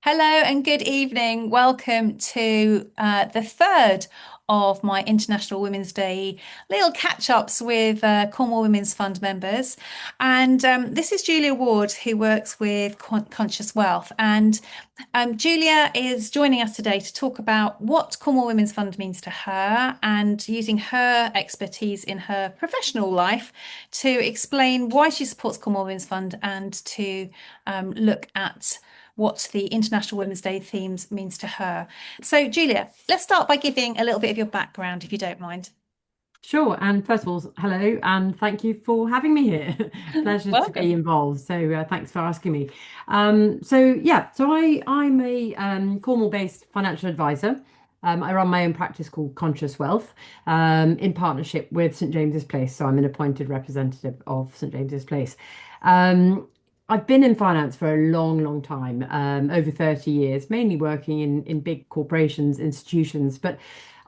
Hello and good evening. Welcome to the third of my International Women's Day little catch-ups with Cornwall Women's Fund members. And this is Julia Ward, who works with Conscious Wealth. And Julia is joining us today to talk about what Cornwall Women's Fund means to her and using her expertise in her professional life to explain why she supports Cornwall Women's Fund and to look at what the International Women's Day themes means to her. So, Julia, let's start by giving a little bit of your background, if you don't mind. Sure. And first of all, hello, and thank you for having me here. Pleasure to be Welcome. involved. So thanks for asking me. So I'm a Cornwall-based financial advisor. I run my own practice called Conscious Wealth in partnership with St James's Place. So I'm an appointed representative of St James's Place. Um, I've been in finance for a long, long time, over 30 years, mainly working in big corporations, institutions, but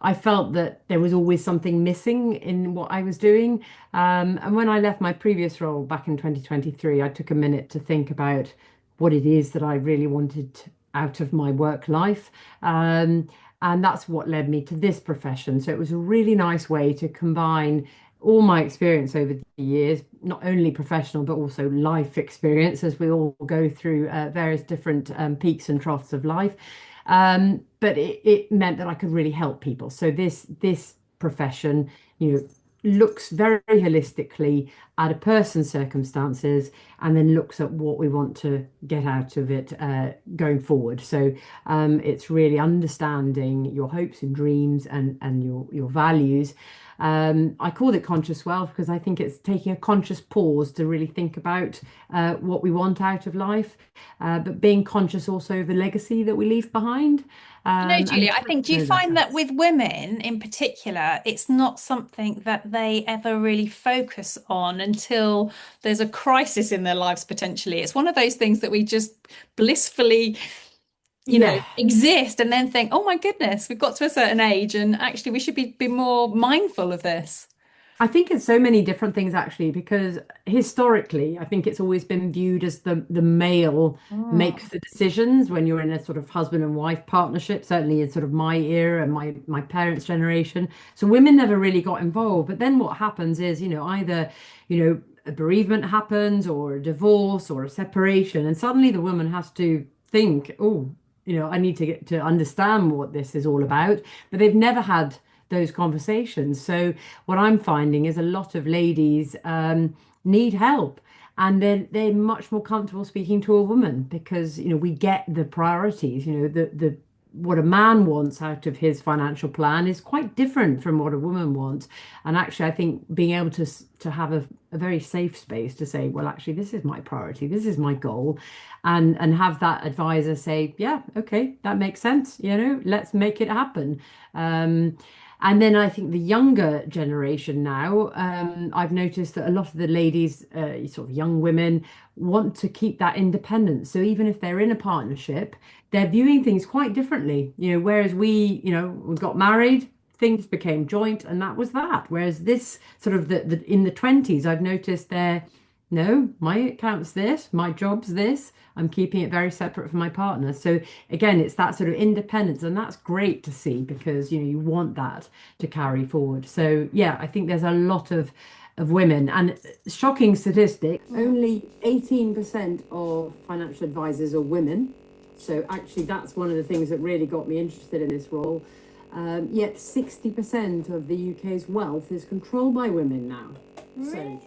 I felt that there was always something missing in what I was doing. And when I left my previous role back in 2023, I took a minute to think about what it is that I really wanted out of my work life. And that's what led me to this profession. So it was a really nice way to combine all my experience over the years, not only professional, but also life experience as we all go through various different peaks and troughs of life. But it meant that I could really help people. So this profession, you know, looks very holistically at a person's circumstances and then looks at what we want to get out of it going forward. So it's really understanding your hopes and dreams and your values. I called it conscious wealth because I think it's taking a conscious pause to really think about what we want out of life, but being conscious also of the legacy that we leave behind. And Julia, it's I great think, do to you know that. find that with women in particular, it's not something that they ever really focus on until there's a crisis in their lives potentially? It's one of those things that we just blissfully, Yeah. exist and then think, oh my goodness, we've got to a certain age and actually we should be more mindful of this. I think it's so many different things actually, because historically, I think it's always been viewed as the male makes Mm. the decisions when you're in a sort of husband and wife partnership, certainly in sort of my era and my parents' generation. So women never really got involved. But then what happens is, either, a bereavement happens or a divorce or a separation, and suddenly the woman has to think, oh, I need to get to understand what this is all about. But they've never had those conversations. So what I'm finding is a lot of ladies need help. And they're much more comfortable speaking to a woman because we get the priorities. The what a man wants out of his financial plan is quite different from what a woman wants. And actually, I think being able to have a very safe space to say, well, actually, this is my priority, this is my goal, and have that advisor say, yeah, okay, that makes sense. Let's make it happen. And then I think the younger generation now, I've noticed that a lot of the ladies, sort of young women, want to keep that independence. So even if they're in a partnership, they're viewing things quite differently. Whereas we got married, things became joint, and that was that. Whereas this sort of the in the 20s, I've noticed they're no, my account's this, my job's this. I'm keeping it very separate from my partner. So again, it's that sort of independence, and that's great to see because you want that to carry forward. So yeah, I think there's a lot of women, and shocking statistic, only 18% of financial advisors are women. So actually, that's one of the things that really got me interested in this role. Yet 60% of the UK's wealth is controlled by women now. So